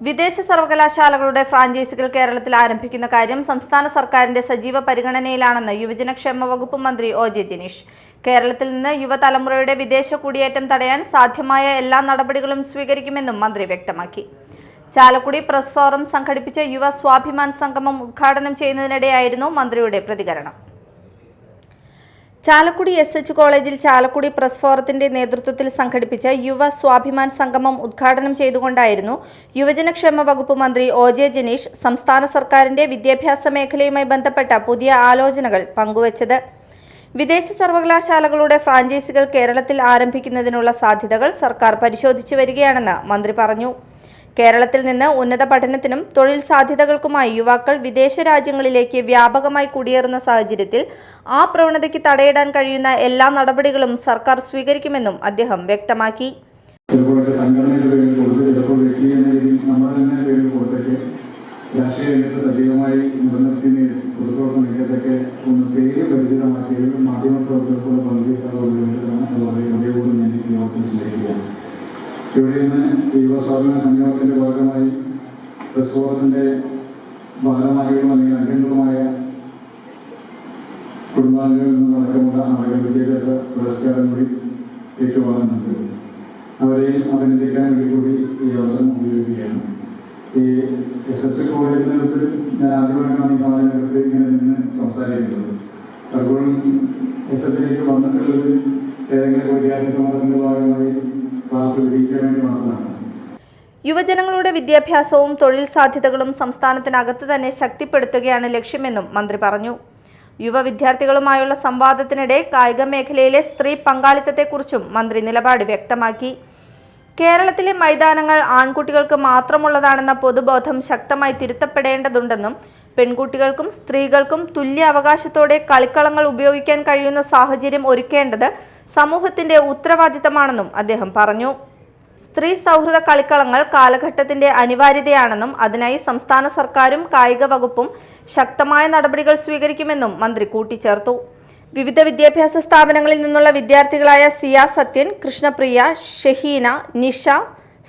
വിദേശ സർവകലാശാലകളുടെ ഫ്രാഞ്ചൈസികൾ കേരളത്തിൽ ആരംഭിക്കുന്ന കാര്യം സംസ്ഥാന സർക്കാരിന്റെ സജീവ പരിഗണനയിലാണെന്ന് യുവജനക്ഷേമ വകുപ്പ് മന്ത്രി ഒ.ജെ. ജനീഷ്. കേരളത്തിൽ നിന്ന് യുവതലമുറയുടെ വിദേശ കുടിയേറ്റം തടയാൻ സാധ്യമായ എല്ലാ നടപടികളും സ്വീകരിക്കുമെന്നും മന്ത്രി വ്യക്തമാക്കി. ചാലക്കുടി പ്രസ് ഫോറം സംഘടിപ്പിച്ച യുവ സ്വാഭിമാൻ സംഗമം ഉദ്ഘാടനം ചെയ്യുന്നതിനിടെയായിരുന്നു മന്ത്രിയുടെ പ്രതികരണം. ചാലക്കുടി എസ്.എച്ച്. കോളേജിൽ ചാലക്കുടി പ്രസ് ഫോറത്തിന്റെ നേതൃത്വത്തിൽ സംഘടിപ്പിച്ച യുവ സ്വാഭിമാൻ സംഗമം ഉദ്ഘാടനം ചെയ്തുകൊണ്ടായിരുന്നു യുവജനക്ഷേമ വകുപ്പ് മന്ത്രി ഒ.ജെ. ജനീഷ് സംസ്ഥാന സർക്കാരിന്റെ വിദ്യാഭ്യാസ മേഖലയുമായി ബന്ധപ്പെട്ട പുതിയ ആലോചനകൾ പങ്കുവച്ചത്. വിദേശ സർവകലാശാലകളുടെ ഫ്രാഞ്ചൈസികൾ കേരളത്തിൽ ആരംഭിക്കുന്നതിനുള്ള സാധ്യതകൾ സർക്കാർ പരിശോധിച്ചു വരികയാണെന്ന് മന്ത്രി പറഞ്ഞു. കേരളത്തിൽ നിന്ന് ഉന്നത പഠനത്തിനും തൊഴിൽ സാധ്യതകൾക്കുമായി യുവാക്കൾ വിദേശ രാജ്യങ്ങളിലേക്ക് വ്യാപകമായി കുടിയേറുന്ന സാഹചര്യത്തിൽ ആ പ്രവണതയ്ക്ക് തടയിടാൻ കഴിയുന്ന എല്ലാ നടപടികളും സർക്കാർ സ്വീകരിക്കുമെന്നും അദ്ദേഹം വ്യക്തമാക്കി. രാഷ്ട്രീയ രംഗത്ത് സജീവമായി നിലനിർത്തി പൊതുപ്രവർത്തനത്തൊക്കെ ഒന്ന് പേര് പരിചിതമാക്കിയത് മാധ്യമപ്രവർത്തകർക്കുള്ള പങ്ക് ഹൃദയപൂർവ്വം ഞാൻ യോഗത്തിൽ സ്മരിക്കുകയാണ്. ഇവിടെ നിന്ന് യുവസ്വാഭിമാന സംഗമത്തിന്റെ ഭാഗമായി പ്രസ് ഫോറത്തിന്റെ ഭാരവാഹികളും അല്ലെങ്കിൽ അംഗങ്ങളുമായ കുടുംബാംഗങ്ങളിൽ നിന്നടക്കമുള്ള ആളുകൾ വിദ്യാഭ്യാസ പുരസ്കാരം കൂടി ഏറ്റുവാങ്ങുന്നുണ്ട്. അവരെയും അഭിനന്ദിക്കാൻ വേണ്ടി കൂടി ഈ അവസരം ഉപയോഗിക്കുകയാണ്. ഈ എസ്.എച്ച്. കോളേജിനകത്ത് ഞാൻ ആദ്യമായിട്ടാണ് ഈ ഹാളിനകത്ത് ഇങ്ങനെ നിന്ന് സംസാരിക്കുന്നത്. പലപ്പോഴും എസ്.എച്ചിലേക്ക് വന്നിട്ടുള്ളത് ഏതെങ്കിലും വിദ്യാർത്ഥി സമൂഹത്തിന്റെ ഭാഗമായി ക്ലാസ് വിധിക്കാൻ വേണ്ടി മാത്രമാണ്. യുവജനങ്ങളുടെ വിദ്യാഭ്യാസവും തൊഴിൽ സാധ്യതകളും സംസ്ഥാനത്തിനകത്ത് തന്നെ ശക്തിപ്പെടുത്തുകയാണ് ലക്ഷ്യമെന്നും മന്ത്രി പറഞ്ഞു. യുവ വിദ്യാർത്ഥികളുമായുള്ള സംവാദത്തിനിടെ കായിക മേഖലയിലെ സ്ത്രീ പങ്കാളിത്തത്തെക്കുറിച്ചും മന്ത്രി നിലപാട് വ്യക്തമാക്കി. കേരളത്തിലെ മൈതാനങ്ങൾ ആൺകുട്ടികൾക്ക് മാത്രമുള്ളതാണെന്ന പൊതുബോധം ശക്തമായി തിരുത്തപ്പെടേണ്ടതുണ്ടെന്നും പെൺകുട്ടികൾക്കും സ്ത്രീകൾക്കും തുല്യ അവകാശത്തോടെ കളിക്കളങ്ങൾ ഉപയോഗിക്കാൻ കഴിയുന്ന സാഹചര്യം ഒരുക്കേണ്ടത് സമൂഹത്തിന്റെ ഉത്തരവാദിത്തമാണെന്നും അദ്ദേഹം പറഞ്ഞു. സ്ത്രീ സൗഹൃദ കളിക്കളങ്ങൾ കാലഘട്ടത്തിന്റെ അനിവാര്യതയാണെന്നും അതിനായി സംസ്ഥാന സർക്കാരും കായിക വകുപ്പും ശക്തമായ നടപടികൾ സ്വീകരിക്കുമെന്നും മന്ത്രി കൂട്ടിച്ചേർത്തു. വിവിധ വിദ്യാഭ്യാസ സ്ഥാപനങ്ങളിൽ നിന്നുള്ള വിദ്യാർത്ഥികളായ സിയ സത്യൻ, കൃഷ്ണപ്രിയ, ഷഹീന, നിഷ,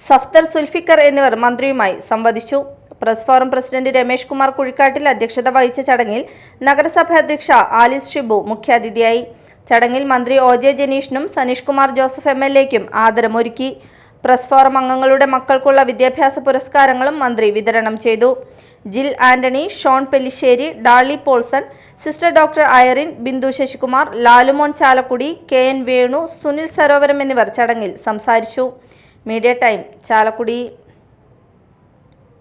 സഫ്തർ സുൽഫിക്കർ എന്നിവർ മന്ത്രിയുമായി സംവദിച്ചു. Press forum president Ramesh Kumar Kuzhikkattil അധ്യക്ഷത വഹിച്ച ചടങ്ങിൽ നഗരസഭ അധ്യക്ഷ ആലിസ് ഷിബു മുഖ്യാതിഥിയായി. ചടങ്ങിൽ മന്ത്രി ഒ.ജെ. ജനീഷിനും സനീഷ് കുമാർ ജോസഫ് എം.എൽ.എക്കും ആദരമൊരുക്കി. പ്രസ് ഫോറം അംഗങ്ങളുടെ മക്കൾക്കുള്ള വിദ്യാഭ്യാസ പുരസ്കാരങ്ങളും മന്ത്രി വിതരണം ചെയ്തു. Jil Antony, Shone Pellissery, Darly Paulson, sister doctor Irene, Bindu Sasikumar, Lalumon Chalakudy, K N. വേണു, സുനിൽ സരോവരം എന്നിവർ ചടങ്ങിൽ സംസാരിച്ചു. Media time, Chalakudy.